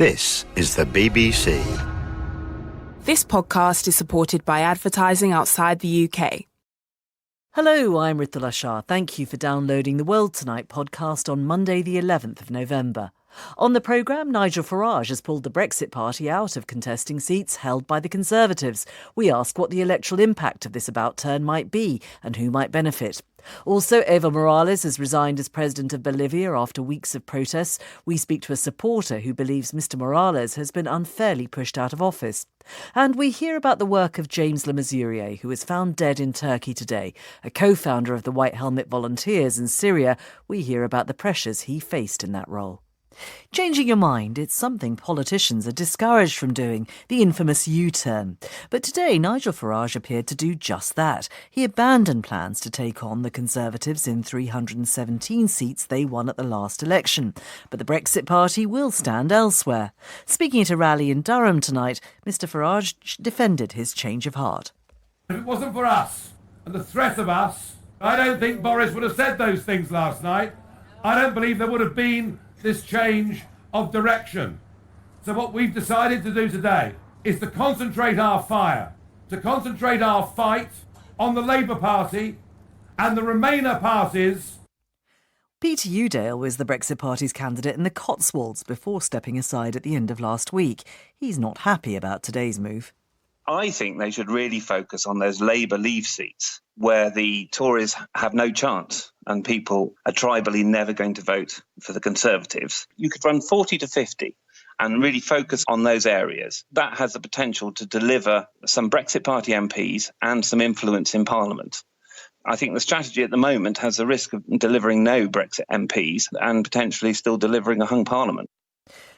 This is the BBC. This podcast is supported by advertising outside the UK. Hello, I'm Ritula Shah. Thank you for downloading the World Tonight podcast on Monday the 11th of November. On the programme, Nigel Farage has pulled the Brexit Party out of contesting seats held by the Conservatives. We ask what the electoral impact of this about-turn might be and who might benefit. Also, Evo Morales has resigned as president of Bolivia after weeks of protests. We speak to a supporter who believes Mr Morales has been unfairly pushed out of office. And we hear about the work of James Le Mesurier, who was found dead in Turkey today. A co-founder of the White Helmet Volunteers in Syria, we hear about the pressures he faced in that role. Changing your mind, it's something politicians are discouraged from doing, the infamous U-turn. But today, Nigel Farage appeared to do just that. He abandoned plans to take on the Conservatives in 317 seats they won at the last election. But the Brexit Party will stand elsewhere. Speaking at a rally in Durham tonight, Mr Farage defended his change of heart. If it wasn't for us and the threat of us, I don't think Boris would have said those things last night. I don't believe there would have been this change of direction. So what we've decided to do today is to concentrate our fire, to concentrate our fight on the Labour Party and the Remainer parties. Peter Udale was the Brexit Party's candidate in the Cotswolds before stepping aside at the end of last week. He's not happy about today's move. I think they should really focus on those Labour Leave seats where the Tories have no chance and people are tribally never going to vote for the Conservatives. You could run 40 to 50 and really focus on those areas. That has the potential to deliver some Brexit Party MPs and some influence in Parliament. I think the strategy at the moment has the risk of delivering no Brexit MPs and potentially still delivering a hung Parliament.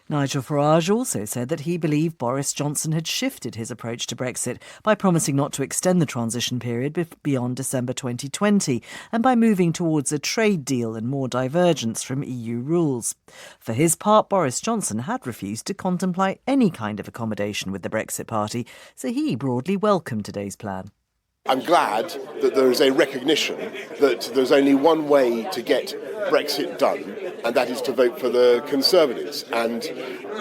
Nigel Farage also said that he believed Boris Johnson had shifted his approach to Brexit by promising not to extend the transition period beyond December 2020 and by moving towards a trade deal and more divergence from EU rules. For his part, Boris Johnson had refused to contemplate any kind of accommodation with the Brexit Party, so he broadly welcomed today's plan. I'm glad that there is a recognition that there's only one way to get Brexit done, and that is to vote for the Conservatives. And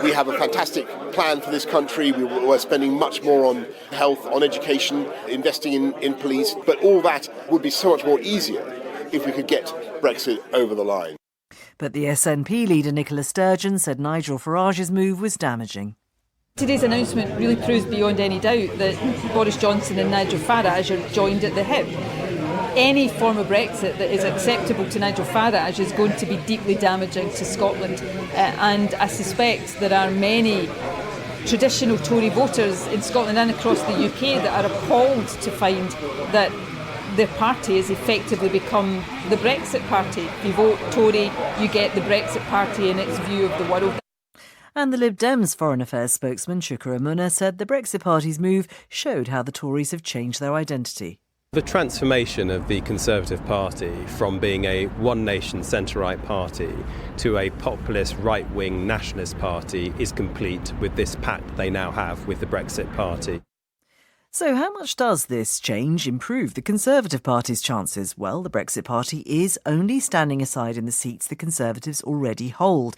we have a fantastic plan for this country. We're spending much more on health, on education, investing in police. But all that would be so much more easier if we could get Brexit over the line. But the SNP leader Nicola Sturgeon said Nigel Farage's move was damaging. Today's announcement really proves beyond any doubt that Boris Johnson and Nigel Farage are joined at the hip. Any form of Brexit that is acceptable to Nigel Farage is going to be deeply damaging to Scotland. And I suspect there are many traditional Tory voters in Scotland and across the UK that are appalled to find that their party has effectively become the Brexit party. If you vote Tory, you get the Brexit party in its view of the world. And the Lib Dems Foreign Affairs spokesman Shukra Amuna said the Brexit Party's move showed how the Tories have changed their identity. The transformation of the Conservative Party from being a one-nation centre-right party to a populist right-wing nationalist party is complete with this pact they now have with the Brexit Party. So how much does this change improve the Conservative Party's chances? Well, the Brexit Party is only standing aside in the seats the Conservatives already hold.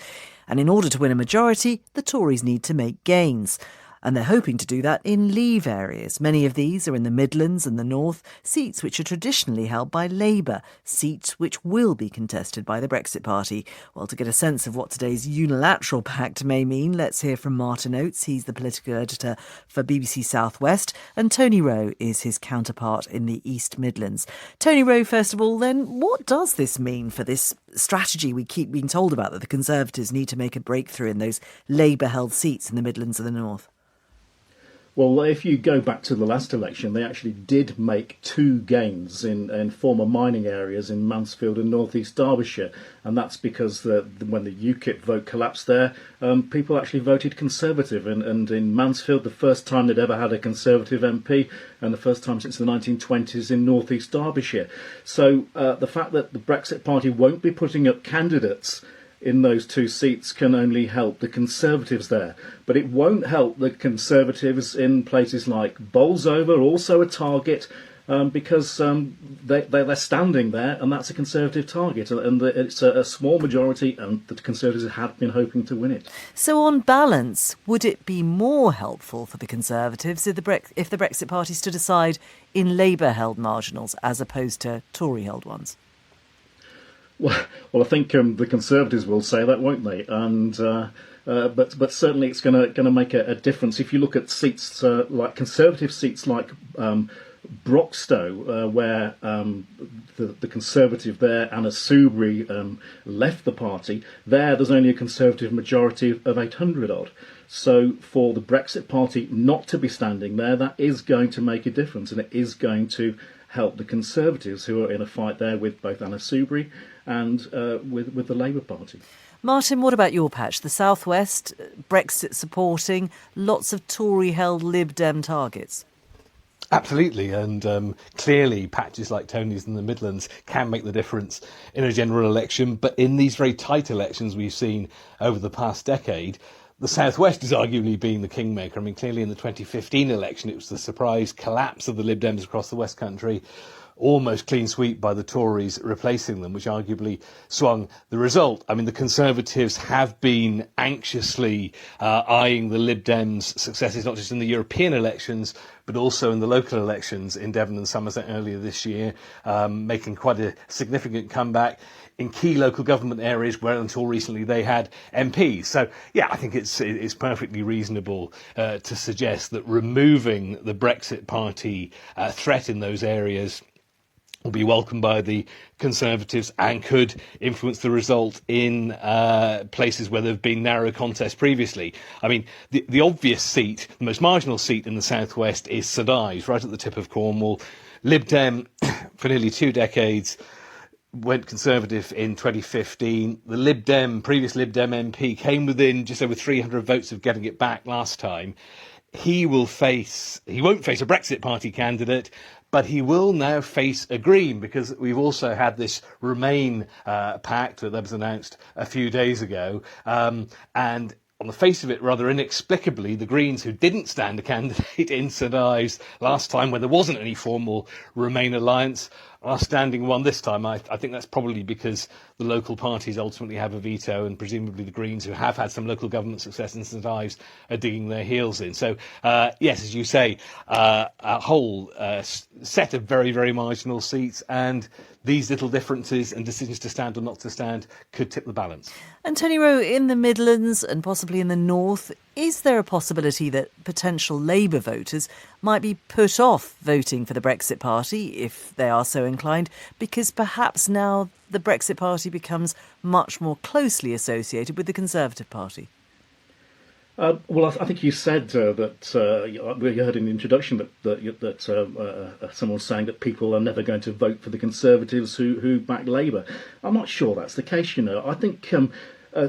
And in order to win a majority, the Tories need to make gains. And they're hoping to do that in Leave areas. Many of these are in the Midlands and the North, seats which are traditionally held by Labour, seats which will be contested by the Brexit Party. Well, to get a sense of what today's unilateral pact may mean, let's hear from Martin Oates. He's the political editor for BBC South West, and Tony Rowe is his counterpart in the East Midlands. Tony Rowe, first of all, then, what does this mean for this strategy we keep being told about, that the Conservatives need to make a breakthrough in those Labour-held seats in the Midlands and the North? Well, if you go back to the last election, they actually did make two gains in former mining areas in Mansfield and North East Derbyshire. And that's because when the UKIP vote collapsed there, people actually voted Conservative. And in Mansfield, the first time they'd ever had a Conservative MP, and the first time since the 1920s in North East Derbyshire. So the fact that the Brexit Party won't be putting up candidates in those two seats can only help the Conservatives there. But it won't help the Conservatives in places like Bolsover, also a target, because they're standing there, and that's a Conservative target, and it's a small majority, and the Conservatives had been hoping to win it. So on balance, would it be more helpful for the Conservatives if the Brexit Party stood aside in Labour-held marginals as opposed to Tory-held ones? Well, I think the Conservatives will say that, won't they? And but certainly it's going to make a difference. If you look at seats like Conservative seats like Broxtowe, where the Conservative there, Anna Soubry, left the party, there's only a Conservative majority of 800 odd. So for the Brexit Party not to be standing there, that is going to make a difference, and it is going to help the Conservatives, who are in a fight there with both Anna Soubry and with the Labour Party. Martin, what about your patch? The South West, Brexit supporting, lots of Tory-held Lib Dem targets. Absolutely, and clearly patches like Tony's in the Midlands can make the difference in a general election, but in these very tight elections we've seen over the past decade, the South West is arguably being the kingmaker. I mean, clearly in the 2015 election it was the surprise collapse of the Lib Dems across the West Country, almost clean sweep by the Tories replacing them, which arguably swung the result. I mean, the Conservatives have been anxiously eyeing the Lib Dems' successes, not just in the European elections, but also in the local elections in Devon and Somerset earlier this year, making quite a significant comeback in key local government areas where until recently they had MPs. So, yeah, I think it's perfectly reasonable to suggest that removing the Brexit Party threat in those areas will be welcomed by the Conservatives and could influence the result in places where there have been narrow contests previously. I mean, the obvious seat, the most marginal seat in the South West is St Ives, right at the tip of Cornwall. Lib Dem, for nearly 2 decades, went Conservative in 2015. The previous Lib Dem MP came within just over 300 votes of getting it back last time. He won't face a Brexit Party candidate, but he will now face a Green, because we've also had this Remain pact that was announced a few days ago. And on the face of it, rather inexplicably, the Greens, who didn't stand a candidate in St Ives last time when there wasn't any formal Remain alliance, are standing one this time. I think that's probably because the local parties ultimately have a veto, and presumably the Greens, who have had some local government success in St Ives, are digging their heels in. So, yes, as you say, a whole set of very, very marginal seats, and these little differences and decisions to stand or not to stand could tip the balance. And Tony Rowe, in the Midlands and possibly in the North, is there a possibility that potential Labour voters might be put off voting for the Brexit Party, if they are so inclined, because perhaps now the Brexit Party becomes much more closely associated with the Conservative Party? Well, I think you said that we heard in the introduction that someone was saying that people are never going to vote for the Conservatives who back Labour. I'm not sure that's the case, I think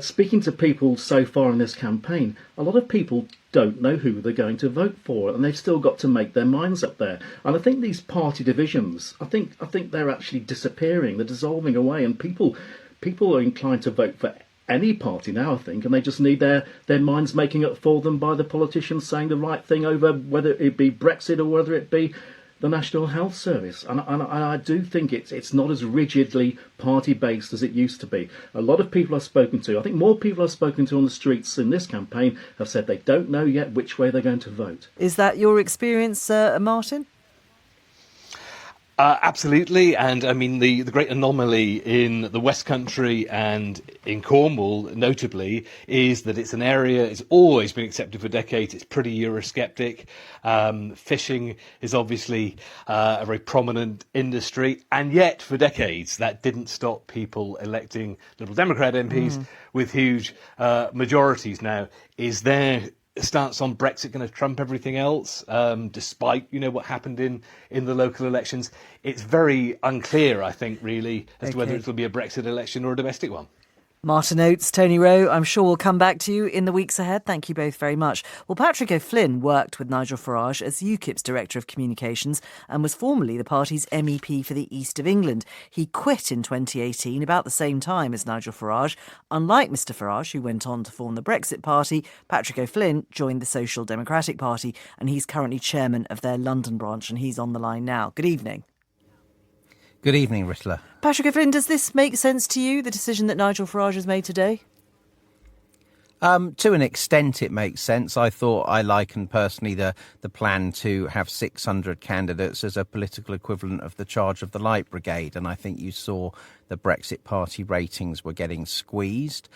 speaking to people so far in this campaign, a lot of people don't know who they're going to vote for, and they've still got to make their minds up there. And I think these party divisions, I think they're actually disappearing, they're dissolving away, and people are inclined to vote for any party now, I think, and they just need their minds making up for them by the politicians saying the right thing over whether it be Brexit or whether it be the National Health Service. And I do think it's not as rigidly party-based as it used to be. A lot of people I've spoken to, I think more people I've spoken to on the streets in this campaign, have said they don't know yet which way they're going to vote. Is that your experience, Martin? Absolutely, and I mean the great anomaly in the West Country and in Cornwall, notably, is that it's an area it's always been accepted for decades. It's pretty Eurosceptic. Fishing is obviously a very prominent industry, and yet for decades that didn't stop people electing Liberal Democrat MPs with huge majorities. Now, is there stance on Brexit going to trump everything else, despite what happened in the local elections? It's very unclear, I think, really, as to whether it will be a Brexit election or a domestic one. Martin Oates, Tony Rowe, I'm sure we'll come back to you in the weeks ahead. Thank you both very much. Well, Patrick O'Flynn worked with Nigel Farage as UKIP's Director of Communications and was formerly the party's MEP for the East of England. He quit in 2018, about the same time as Nigel Farage. Unlike Mr Farage, who went on to form the Brexit Party, Patrick O'Flynn joined the Social Democratic Party and he's currently chairman of their London branch, and he's on the line now. Good evening. Good evening, Rittler. Patrick O'Flynn, does this make sense to you, the decision that Nigel Farage has made today? To an extent, it makes sense. I likened personally the plan to have 600 candidates as a political equivalent of the charge of the Light Brigade. And I think you saw the Brexit Party ratings were getting squeezed.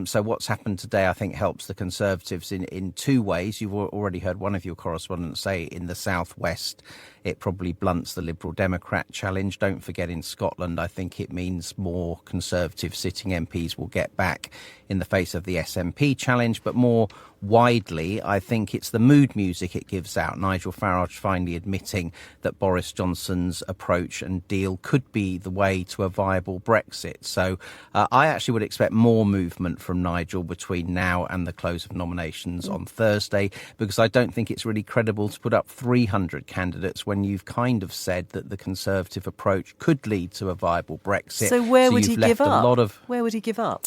So what's happened today, I think, helps the Conservatives in two ways. You've already heard one of your correspondents say in the southwest, it probably blunts the Liberal Democrat challenge. Don't forget, in Scotland, I think it means more Conservative sitting MPs will get back in the face of the SNP challenge. But more widely, I think it's the mood music it gives out. Nigel Farage finally admitting that Boris Johnson's approach and deal could be the way to a viable Brexit. So I actually would expect more movement from Nigel between now and the close of nominations on Thursday, because I don't think it's really credible to put up 300 candidates when you've kind of said that the Conservative approach could lead to a viable Brexit. So where would he give up? Where would he give up?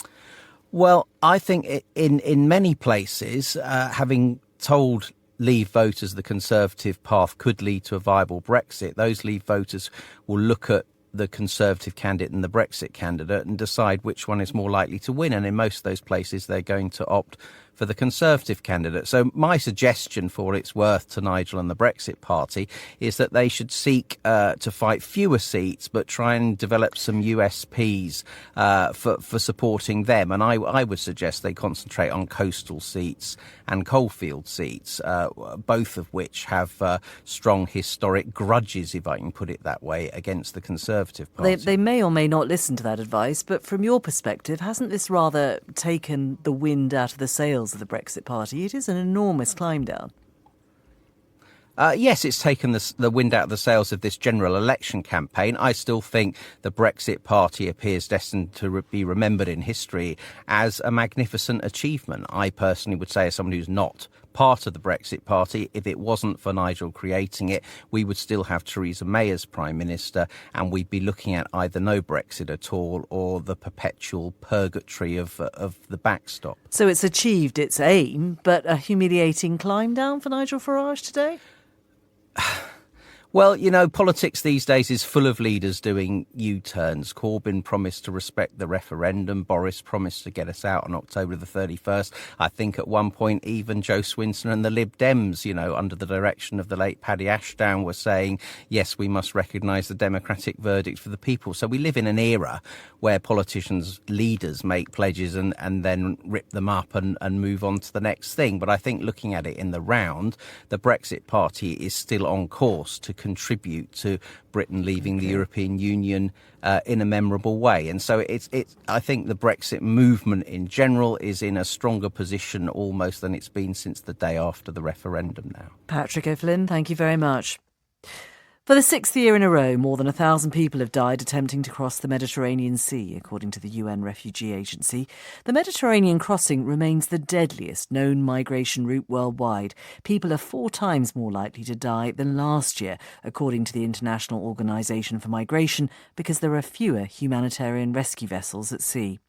Well, I think in many places, having told Leave voters the Conservative path could lead to a viable Brexit, those Leave voters will look at the Conservative candidate and the Brexit candidate and decide which one is more likely to win. And in most of those places, they're going to opt for the Conservative candidate. So my suggestion, for what it's worth, to Nigel and the Brexit Party is that they should seek to fight fewer seats, but try and develop some USPs for supporting them. And I would suggest they concentrate on coastal seats and coalfield seats, both of which have strong historic grudges, if I can put it that way, against the Conservative Party. They may or may not listen to that advice, but from your perspective, hasn't this rather taken the wind out of the sails of the Brexit Party? It is an enormous climb down. Yes, it's taken the wind out of the sails of this general election campaign. I still think the Brexit Party appears destined to be remembered in history as a magnificent achievement. I personally would say, as someone who's not part of the Brexit Party, if it wasn't for Nigel creating it, we would still have Theresa May as Prime Minister, and we'd be looking at either no Brexit at all or the perpetual purgatory of the backstop. So it's achieved its aim, but a humiliating climb down for Nigel Farage today? Well, you know, politics these days is full of leaders doing U-turns. Corbyn promised to respect the referendum. Boris promised to get us out on October the 31st. I think at one point even Joe Swinson and the Lib Dems, you know, under the direction of the late Paddy Ashdown, were saying, yes, we must recognise the democratic verdict for the people. So we live in an era where politicians, leaders make pledges and then rip them up and move on to the next thing. But I think looking at it in the round, the Brexit Party is still on course to contribute to Britain leaving the European Union in a memorable way. And so I think the Brexit movement in general is in a stronger position almost than it's been since the day after the referendum now. Patrick O'Flynn, thank you very much. For the sixth year in a row, more than 1,000 people have died attempting to cross the Mediterranean Sea, according to the UN Refugee Agency. The Mediterranean crossing remains the deadliest known migration route worldwide. People are 4 times more likely to die than last year, according to the International Organization for Migration, because there are fewer humanitarian rescue vessels at sea.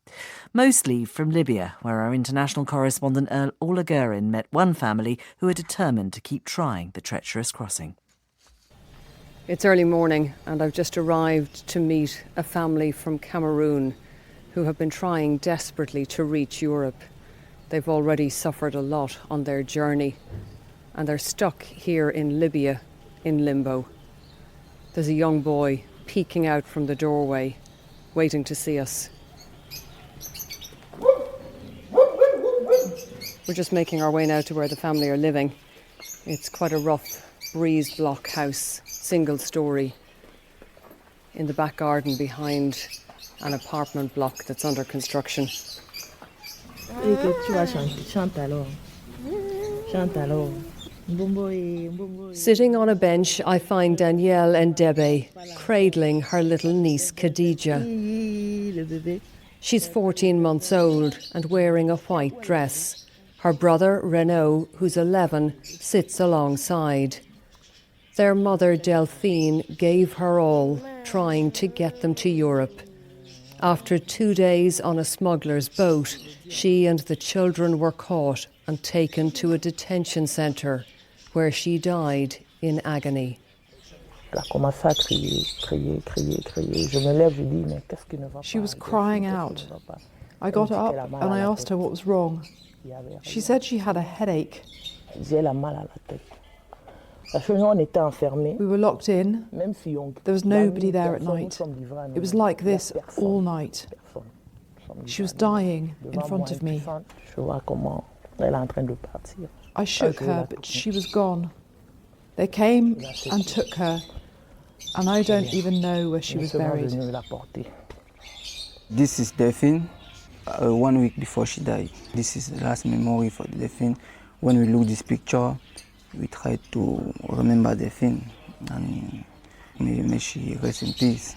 Most leave from Libya, where our international correspondent Ola Gurin met one family who are determined to keep trying the treacherous crossing. It's early morning and I've just arrived to meet a family from Cameroon who have been trying desperately to reach Europe. They've already suffered a lot on their journey and they're stuck here in Libya in limbo. There's a young boy peeking out from the doorway, waiting to see us. We're just making our way now to where the family are living. It's quite a rough breeze block house, single story, in the back garden behind an apartment block that's under construction. Sitting on a bench, I find Danielle and Debe cradling her little niece Khadija. She's 14 months old and wearing a white dress. Her brother, Renaud, who's 11, sits alongside. Their mother, Delphine, gave her all, trying to get them to Europe. After 2 days on a smuggler's boat, she and the children were caught and taken to a detention centre, where she died in agony. She was crying out. I got up and I asked her what was wrong. She said she had a headache. We were locked in. There was nobody there at night. It was like this all night. She was dying in front of me. I shook her, but she was gone. They came and took her, and I don't even know where she was buried. This is Delphine, 1 week before she died. This is the last memory for Delphine. When we look this picture, we try to remember Delphine, and may she rest in peace.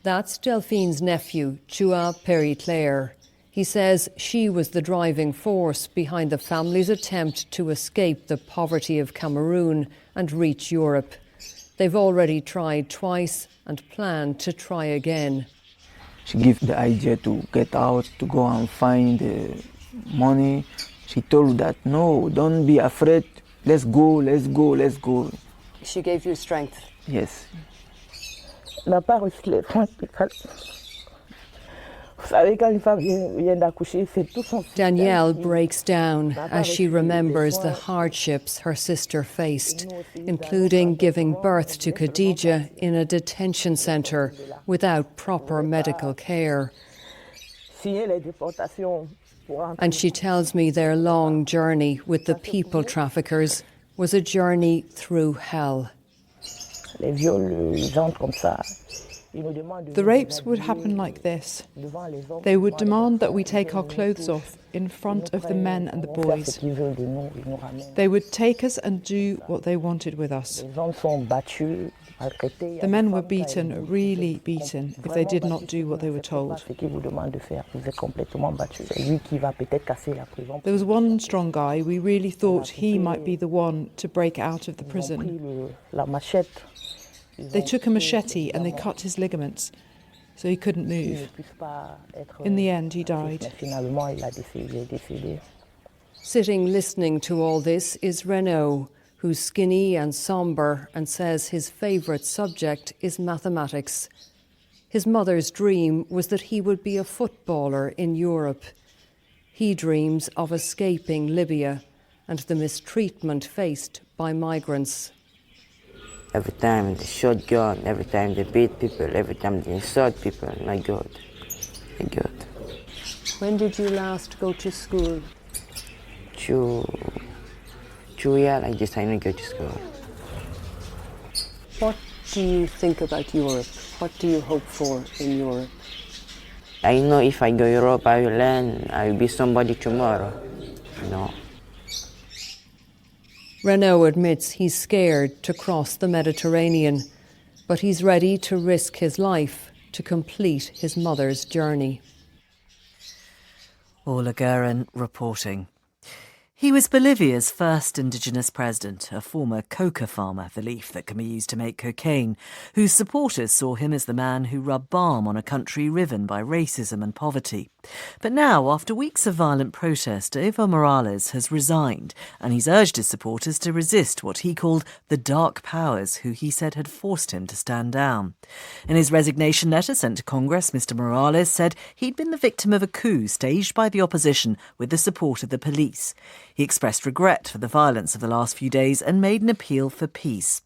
That's Delphine's nephew, Chua Perry-Claire. He says she was the driving force behind the family's attempt to escape the poverty of Cameroon and reach Europe. They've already tried twice and plan to try again. She gave the idea to get out, to go and find money. She told that, no, don't be afraid. Let's go, let's go, let's go. She gave you strength? Yes. Danielle breaks down as she remembers the hardships her sister faced, including giving birth to Khadija in a detention centre without proper medical care. And she tells me their long journey with the people traffickers was a journey through hell. The rapes would happen like this. They would demand that we take our clothes off in front of the men and the boys. They would take us and do what they wanted with us. The men were beaten, really beaten, if they did not do what they were told. There was one strong guy, we really thought he might be the one to break out of the prison. They took a machete and they cut his ligaments, so he couldn't move. In the end, he died. Sitting listening to all this is Renaud, who's skinny and sombre and says his favourite subject is mathematics. His mother's dream was that he would be a footballer in Europe. He dreams of escaping Libya and the mistreatment faced by migrants. Every time they shot gun, every time they beat people, every time they insult people, my God, my God. When did you last go to school? 2 years like this, I didn't go to school. What do you think about Europe? What do you hope for in Europe? I know if I go to Europe, I will learn, I will be somebody tomorrow, you know. Renaud admits he's scared to cross the Mediterranean, but he's ready to risk his life to complete his mother's journey. Orla Guerin reporting. He was Bolivia's first indigenous president, a former coca farmer, the leaf that can be used to make cocaine, whose supporters saw him as the man who rubbed balm on a country riven by racism and poverty. But now, after weeks of violent protest, Evo Morales has resigned, and he's urged his supporters to resist what he called the dark powers who he said had forced him to stand down. In his resignation letter sent to Congress, Mr Morales said he'd been the victim of a coup staged by the opposition with the support of the police. He expressed regret for the violence of the last few days and made an appeal for peace.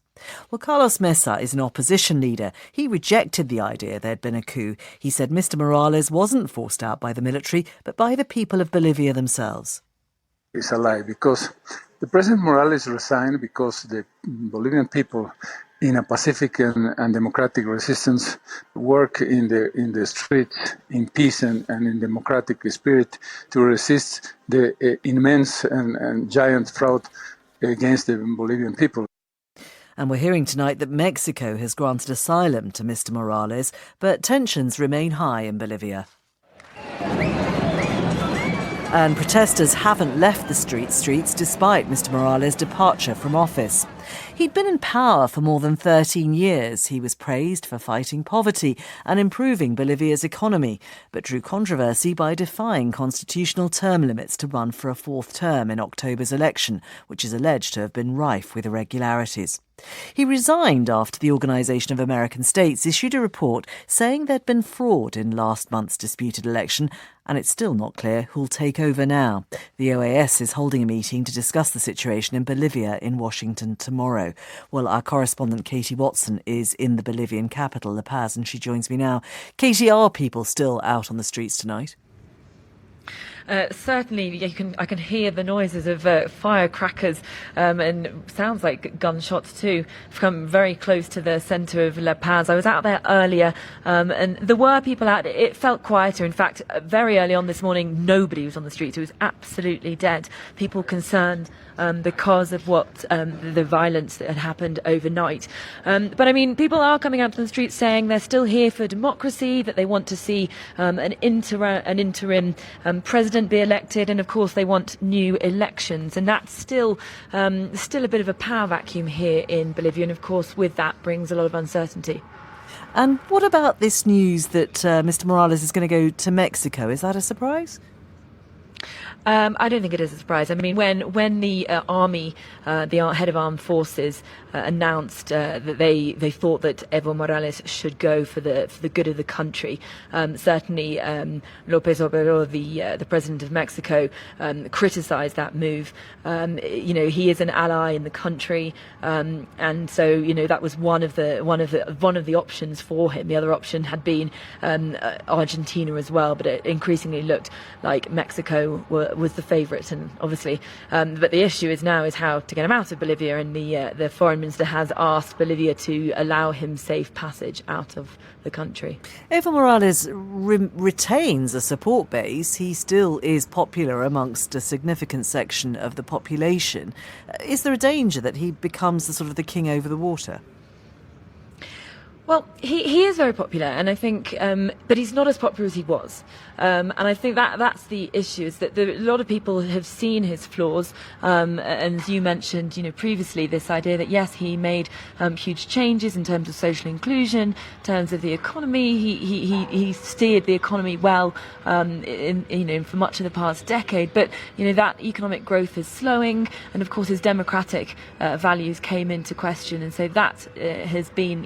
Well, Carlos Mesa is an opposition leader. He rejected the idea there'd been a coup. He said Mr Morales wasn't forced out by the military, but by the people of Bolivia themselves. It's a lie, because the President Morales resigned because the Bolivian people in a pacific and democratic resistance work in the streets in peace and in democratic spirit to resist the immense and giant fraud against the Bolivian people. And we're hearing tonight that Mexico has granted asylum to Mr. Morales, but tensions remain high in Bolivia. And protesters haven't left the streets despite Mr. Morales' departure from office. He'd been in power for more than 13 years. He was praised for fighting poverty and improving Bolivia's economy, but drew controversy by defying constitutional term limits to run for a fourth term in October's election, which is alleged to have been rife with irregularities. He resigned after the Organisation of American States issued a report saying there'd been fraud in last month's disputed election, and it's still not clear who'll take over now. The OAS is holding a meeting to discuss the situation in Bolivia in Washington tomorrow. Well, our correspondent Katie Watson is in the Bolivian capital, La Paz, and she joins me now. Katie, are people still out on the streets tonight? Certainly, I can hear the noises of firecrackers and sounds like gunshots too from very close to the centre of La Paz. I was out there earlier and there were people out. It felt quieter. In fact, very early on this morning, nobody was on the streets. It was absolutely dead. People concerned because of what the violence that had happened overnight. But I mean, people are coming out to the streets saying they're still here for democracy, that they want to see an interim president be elected, and of course they want new elections, and that's still a bit of a power vacuum here in Bolivia, and of course with that brings a lot of uncertainty. And what about this news that Mr. Morales is going to go to Mexico? Is that a surprise? I don't think it is a surprise. I mean, when the army, the head of armed forces, announced that they thought that Evo Morales should go for the good of the country, certainly López Obrador, the president of Mexico, criticised that move. He is an ally in the country, and so that was one of the options for him. The other option had been Argentina as well, but it increasingly looked like Mexico was the favourite, and obviously, but the issue is how to get him out of Bolivia, and the foreign minister has asked Bolivia to allow him safe passage out of the country. Evo Morales retains a support base. He still is popular amongst a significant section of the population. Is there a danger that he becomes the king over the water? Well, he is very popular, and I think, but he's not as popular as he was. And I think that's the issue, is that a lot of people have seen his flaws. And as you mentioned, previously, this idea that yes, he made huge changes in terms of social inclusion, in terms of the economy. He steered the economy well, for much of the past decade. But that economic growth is slowing, and of course his democratic values came into question, and so that has been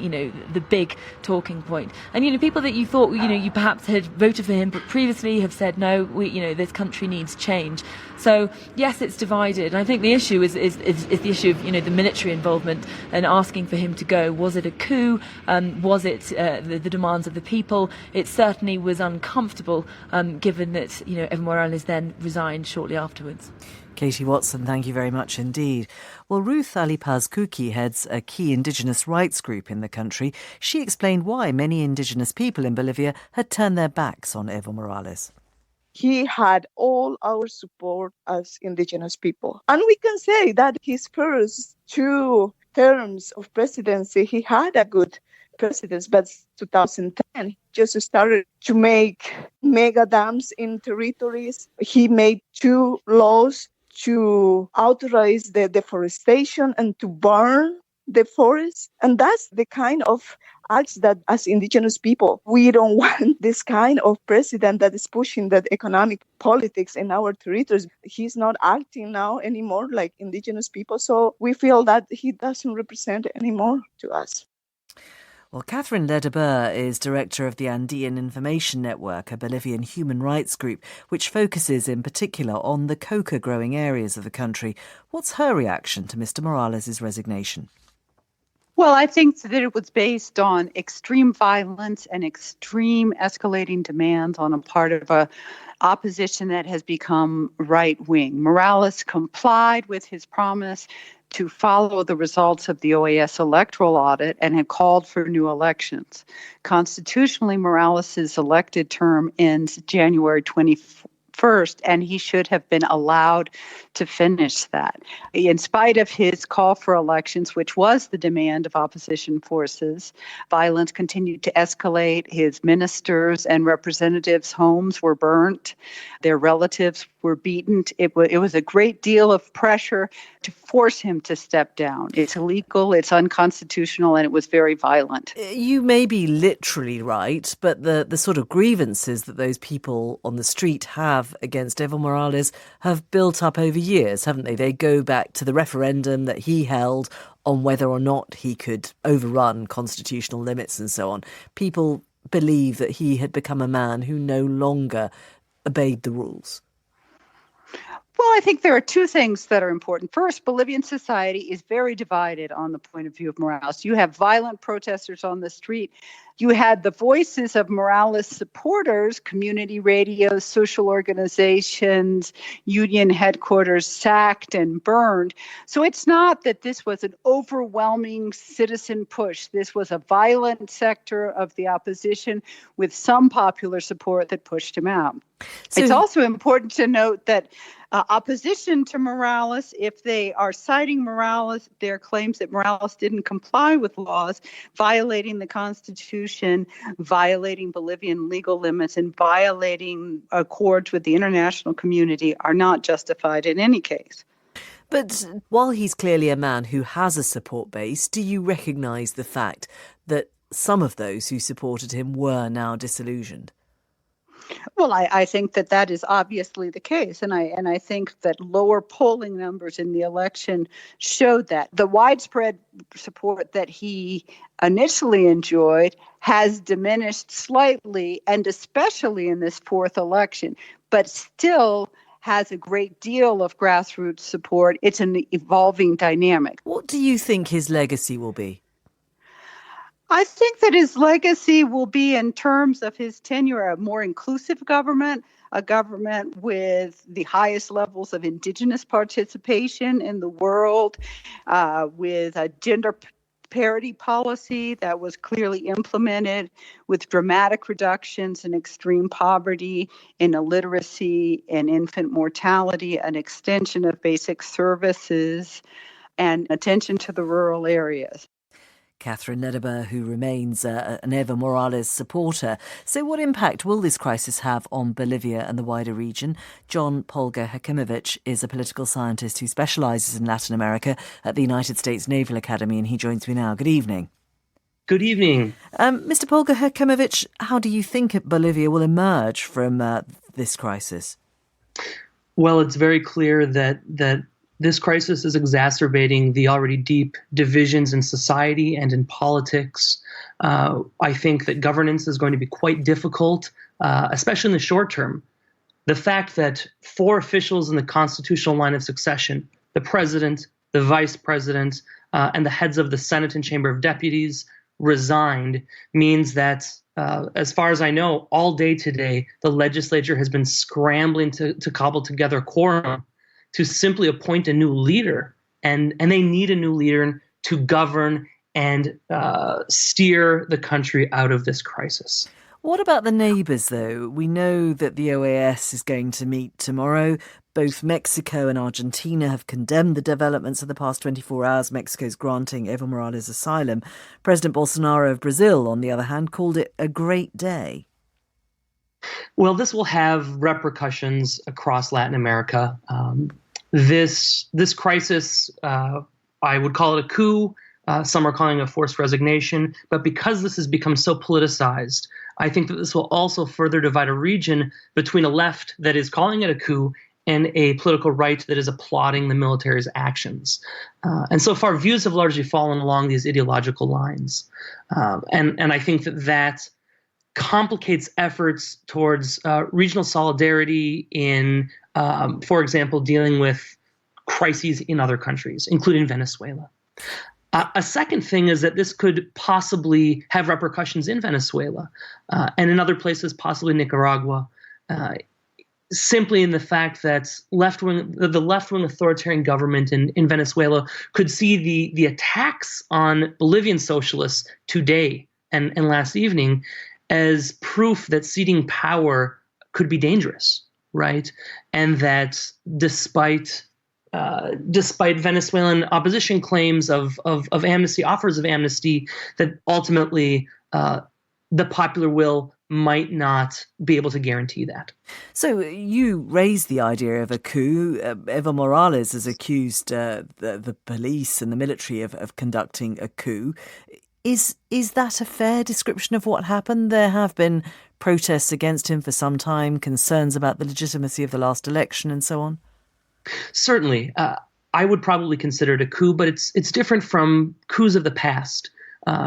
the big talking point. And people that you thought you perhaps had voted for him, but previously have said no, this country needs change. So yes, it's divided. And I think the issue is the issue of the military involvement and asking for him to go. Was it a coup? Was it the demands of the people? It certainly was uncomfortable, given that Evo Morales then resigned shortly afterwards. Katie Watson, thank you very much indeed. Well, Ruth Ali Paz-Kuki heads a key indigenous rights group in the country. She explained why many indigenous people in Bolivia had turned their backs on Evo Morales. He had all our support as indigenous people. And we can say that his first 2 terms of presidency, he had a good presidency, but 2010 just started to make mega dams in territories. He made 2 laws to authorize the deforestation and to burn the forest. And that's the kind of acts that as indigenous people, we don't want this kind of president that is pushing that economic politics in our territories. He's not acting now anymore like indigenous people. So we feel that he doesn't represent anymore to us. Well, Catherine Ledebur is director of the Andean Information Network, a Bolivian human rights group, which focuses in particular on the coca-growing areas of the country. What's her reaction to Mr. Morales' resignation? Well, I think that it was based on extreme violence and extreme escalating demands on a part of a opposition that has become right-wing. Morales complied with his promise to follow the results of the OAS electoral audit and had called for new elections. Constitutionally, Morales' elected term ends January 24th. first, and he should have been allowed to finish that. In spite of his call for elections, which was the demand of opposition forces, violence continued to escalate. His ministers and representatives' homes were burnt. Their relatives were beaten. It was a great deal of pressure to force him to step down. It's illegal, it's unconstitutional, and it was very violent. You may be literally right, but the sort of grievances that those people on the street have against Evo Morales have built up over years, haven't they? They go back to the referendum that he held on whether or not he could overrun constitutional limits and so on. People believe that he had become a man who no longer obeyed the rules. Well, I think there are two things that are important. First, Bolivian society is very divided on the point of view of Morales. You have violent protesters on the street. You had the voices of Morales supporters, community radios, social organizations, union headquarters sacked and burned. So it's not that this was an overwhelming citizen push. This was a violent sector of the opposition with some popular support that pushed him out. It's also important to note that opposition to Morales, if they are citing Morales, their claims that Morales didn't comply with laws, violating the Constitution, violating Bolivian legal limits, and violating accords with the international community are not justified in any case. But while he's clearly a man who has a support base, do you recognise the fact that some of those who supported him were now disillusioned? Well, I think that is obviously the case. And I think that lower polling numbers in the election showed that. The widespread support that he initially enjoyed has diminished slightly, and especially in this fourth election, but still has a great deal of grassroots support. It's an evolving dynamic. What do you think his legacy will be? I think that his legacy will be, in terms of his tenure, a more inclusive government, a government with the highest levels of indigenous participation in the world, with a gender parity policy that was clearly implemented, with dramatic reductions in extreme poverty, in illiteracy, and infant mortality, an extension of basic services, and attention to the rural areas. Catherine Nedeba, who remains an Evo Morales supporter. So what impact will this crisis have on Bolivia and the wider region? John Polgar Hakimowicz is a political scientist who specialises in Latin America at the United States Naval Academy, and he joins me now. Good evening. Good evening. Mr. Polgar Hakimowicz, how do you think Bolivia will emerge from this crisis? Well, it's very clear that this crisis is exacerbating the already deep divisions in society and in politics. I think that governance is going to be quite difficult, especially in the short term. The fact that 4 officials in the constitutional line of succession, the president, the vice president, and the heads of the Senate and Chamber of Deputies resigned means that, as far as I know, all day today, the legislature has been scrambling to cobble together quorum to simply appoint a new leader. And they need a new leader to govern and steer the country out of this crisis. What about the neighbours, though? We know that the OAS is going to meet tomorrow. Both Mexico and Argentina have condemned the developments of the past 24 hours. Mexico's granting Evo Morales asylum. President Bolsonaro of Brazil, on the other hand, called it a great day. Well, this will have repercussions across Latin America. This crisis, I would call it a coup. Some are calling it a forced resignation. But because this has become so politicized, I think that this will also further divide a region between a left that is calling it a coup and a political right that is applauding the military's actions. And so far, views have largely fallen along these ideological lines. And I think that complicates efforts towards regional solidarity in, for example, dealing with crises in other countries, including Venezuela. A second thing is that this could possibly have repercussions in Venezuela and in other places, possibly Nicaragua, simply in the fact that the left-wing authoritarian government in Venezuela could see the attacks on Bolivian socialists today and last evening as proof that ceding power could be dangerous, right? And that despite Venezuelan opposition claims of amnesty, offers of amnesty, that ultimately the popular will might not be able to guarantee that. So you raised the idea of a coup. Evo Morales has accused the police and the military of conducting a coup. Is that a fair description of what happened? There have been protests against him for some time, concerns about the legitimacy of the last election and so on. Certainly. I would probably consider it a coup, but it's different from coups of the past,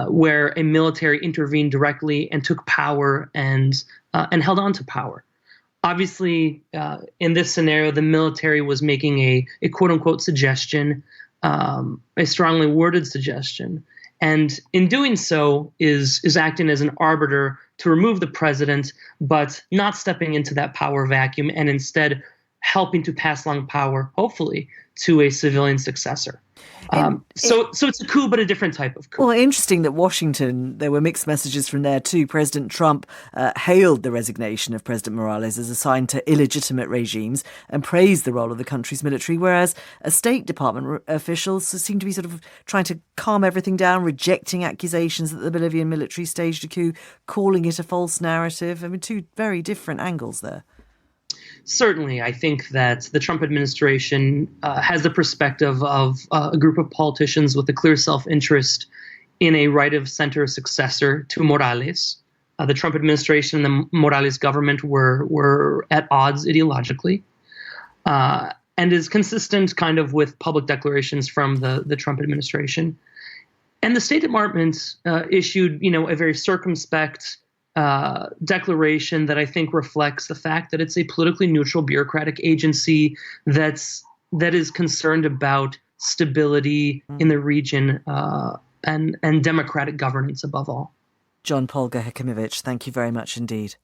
where a military intervened directly and took power and held on to power. Obviously, in this scenario, the military was making a quote-unquote suggestion, a strongly worded suggestion, and in doing so is acting as an arbiter to remove the president, but not stepping into that power vacuum and instead helping to pass along power, hopefully, to a civilian successor. So it's a coup, but a different type of coup. Well, interesting that Washington, there were mixed messages from there too. President Trump hailed the resignation of President Morales as a sign to illegitimate regimes and praised the role of the country's military, whereas State Department officials seem to be sort of trying to calm everything down, rejecting accusations that the Bolivian military staged a coup, calling it a false narrative. I mean, two very different angles there. Certainly, I think that the Trump administration has the perspective of a group of politicians with a clear self-interest in a right-of-center successor to Morales. The Trump administration and the Morales government were at odds ideologically, and is consistent kind of with public declarations from the Trump administration. And the State Department issued, a very circumspect declaration that I think reflects the fact that it's a politically neutral bureaucratic agency that is concerned about stability in the region and democratic governance above all. John Polgar Hekimovic, thank you very much indeed.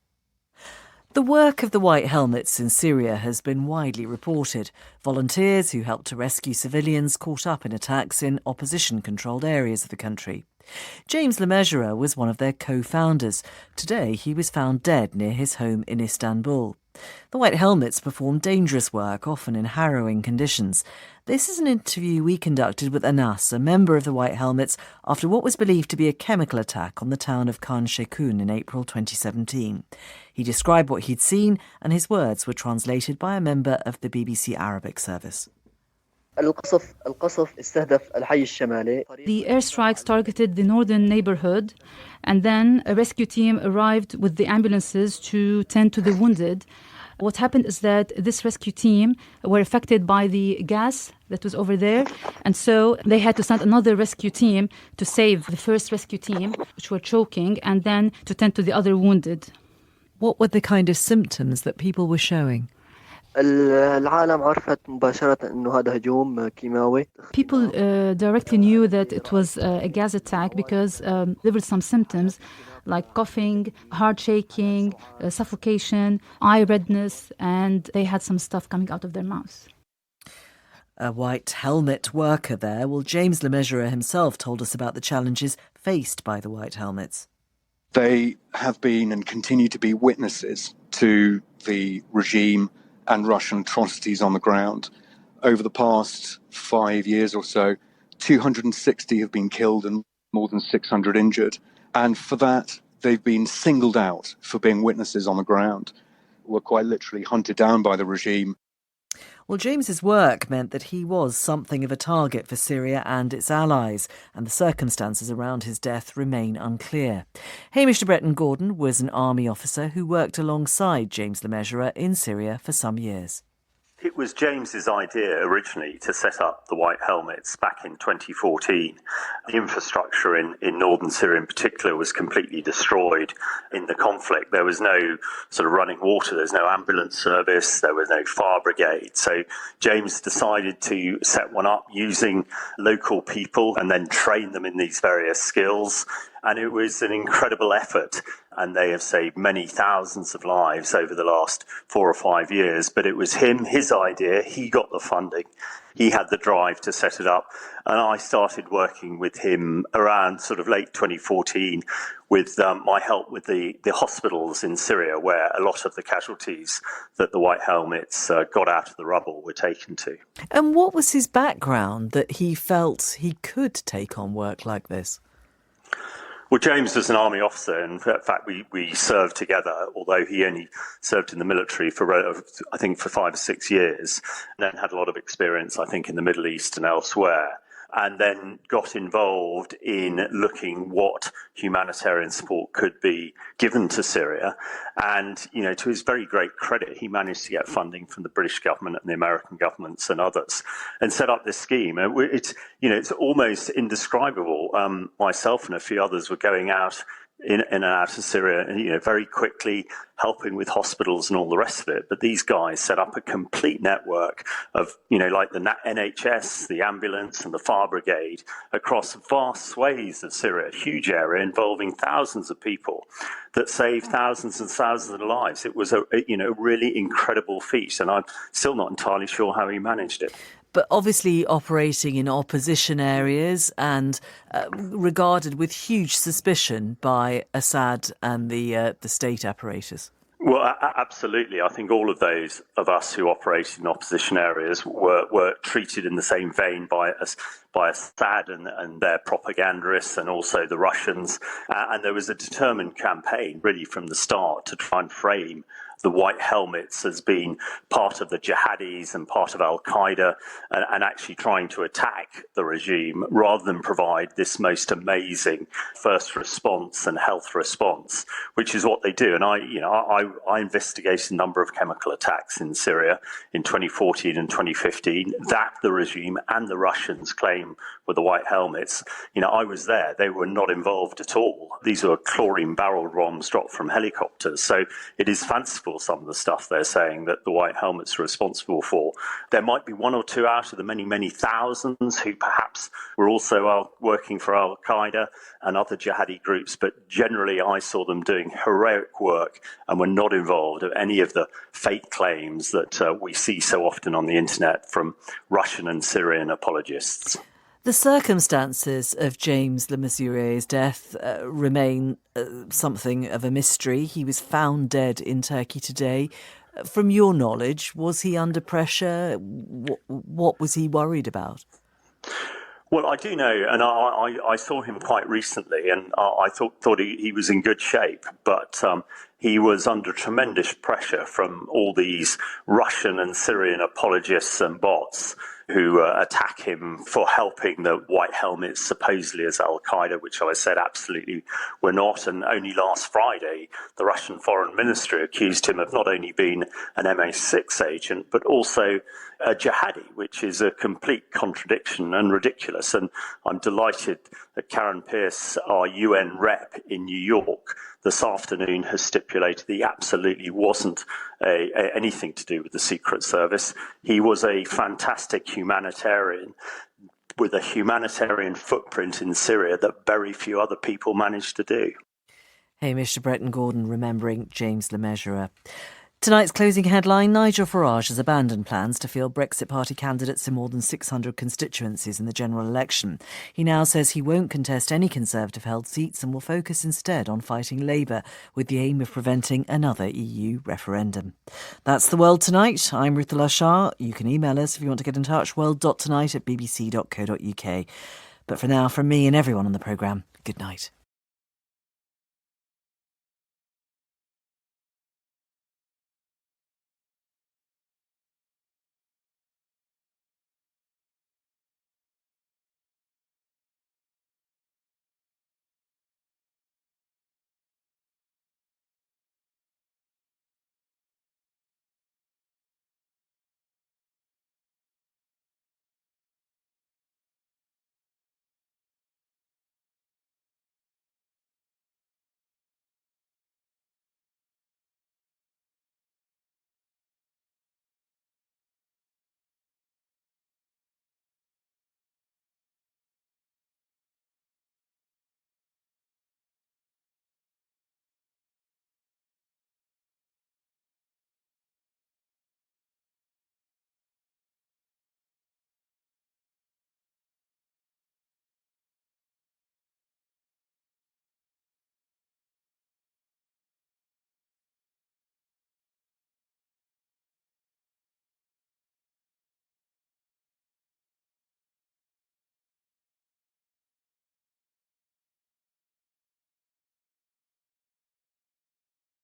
The work of the White Helmets in Syria has been widely reported. Volunteers who helped to rescue civilians caught up in attacks in opposition-controlled areas of the country. James Lemessurier was one of their co-founders. Today he was found dead near his home in Istanbul. The White Helmets perform dangerous work, often in harrowing conditions. This is an interview we conducted with Anas, a member of the White Helmets, after what was believed to be a chemical attack on the town of Khan Sheikhoun in April 2017. He described what he'd seen, and his words were translated by a member of the BBC Arabic service. The airstrikes targeted the northern neighborhood, and then a rescue team arrived with the ambulances to tend to the wounded. What happened is that this rescue team were affected by the gas that was over there, and so they had to send another rescue team to save the first rescue team, which were choking, and then to tend to the other wounded. What were the kind of symptoms that people were showing? People directly knew that it was a gas attack because there were some symptoms like coughing, heart shaking, suffocation, eye redness, and they had some stuff coming out of their mouths. A White Helmet worker there. Well, James Lemessurier himself told us about the challenges faced by the White Helmets. They have been and continue to be witnesses to the regime and Russian atrocities on the ground. Over the past 5 years or so, 260 have been killed and more than 600 injured. And for that, they've been singled out for being witnesses on the ground. Were quite literally hunted down by the regime. Well, James's work meant that he was something of a target for Syria and its allies, and the circumstances around his death remain unclear. Hamish de Bretton-Gordon was an army officer who worked alongside James Lemessurier in Syria for some years. It was James's idea originally to set up the White Helmets back in 2014. The infrastructure in northern Syria in particular was completely destroyed in the conflict. There was no sort of running water, there was no ambulance service, there was no fire brigade. So James decided to set one up using local people and then train them in these various skills. And it was an incredible effort. and they have saved many thousands of lives over the last 4 or 5 years. But it was his idea. He got the funding. He had the drive to set it up. And I started working with him around sort of late 2014 with my help with the hospitals in Syria, where a lot of the casualties that the White Helmets got out of the rubble were taken to. And what was his background that he felt he could take on work like this? Well, James was an army officer, and in fact, we served together, although he only served in the military for, I think, for 5 or 6 years, and then had a lot of experience, I think, in the Middle East and elsewhere, and then got involved in looking what humanitarian support could be given to Syria. And, to his very great credit, he managed to get funding from the British government and the American governments and others and set up this scheme. It's almost indescribable. Myself and a few others were going out in and out of Syria, and very quickly helping with hospitals and all the rest of it. But these guys set up a complete network of, like the NHS, the ambulance and the fire brigade across vast swathes of Syria, a huge area involving thousands of people that saved thousands and thousands of lives. It was a really incredible feat, and I'm still not entirely sure how he managed it. But obviously operating in opposition areas and regarded with huge suspicion by Assad and the state apparatus. Well, absolutely. I think all of those of us who operated in opposition areas were treated in the same vein by Assad and their propagandists, and also the Russians. And there was a determined campaign really from the start to try and frame the White Helmets as being part of the jihadis and part of Al-Qaeda, and actually trying to attack the regime rather than provide this most amazing first response and health response, which is what they do. And I investigated a number of chemical attacks in Syria in 2014 and 2015 that the regime and the Russians claim were the White Helmets. I was there. They were not involved at all. These were chlorine barrel bombs dropped from helicopters. So it is fanciful, some of the stuff they're saying that the White Helmets are responsible for. There might be one or two out of the many, many thousands who perhaps were also working for Al-Qaeda and other jihadi groups, but generally I saw them doing heroic work and were not involved in any of the fake claims that we see so often on the internet from Russian and Syrian apologists. The circumstances of James Le Mesurier's death remain something of a mystery. He was found dead in Turkey today. From your knowledge, was he under pressure? What was he worried about? Well, I do know, and I saw him quite recently, and I thought he was in good shape, but he was under tremendous pressure from all these Russian and Syrian apologists and bots who attack him for helping the White Helmets, supposedly as Al-Qaeda, which I said absolutely were not. And only last Friday, the Russian Foreign Ministry accused him of not only being an MI6 agent, but also a jihadi, which is a complete contradiction and ridiculous. And I'm delighted that Karen Pierce, our UN rep in New York, this afternoon has stipulated he absolutely wasn't anything to do with the Secret Service. He was a fantastic humanitarian with a humanitarian footprint in Syria that very few other people managed to do. Hamish de Bretton-Gordon remembering James Le Mesurier. Tonight's closing headline, Nigel Farage has abandoned plans to field Brexit Party candidates in more than 600 constituencies in the general election. He now says he won't contest any Conservative-held seats and will focus instead on fighting Labour with the aim of preventing another EU referendum. That's The World Tonight. I'm Ruth Lashar. You can email us if you want to get in touch, world.tonight@bbc.co.uk. But for now, from me and everyone on the programme, good night.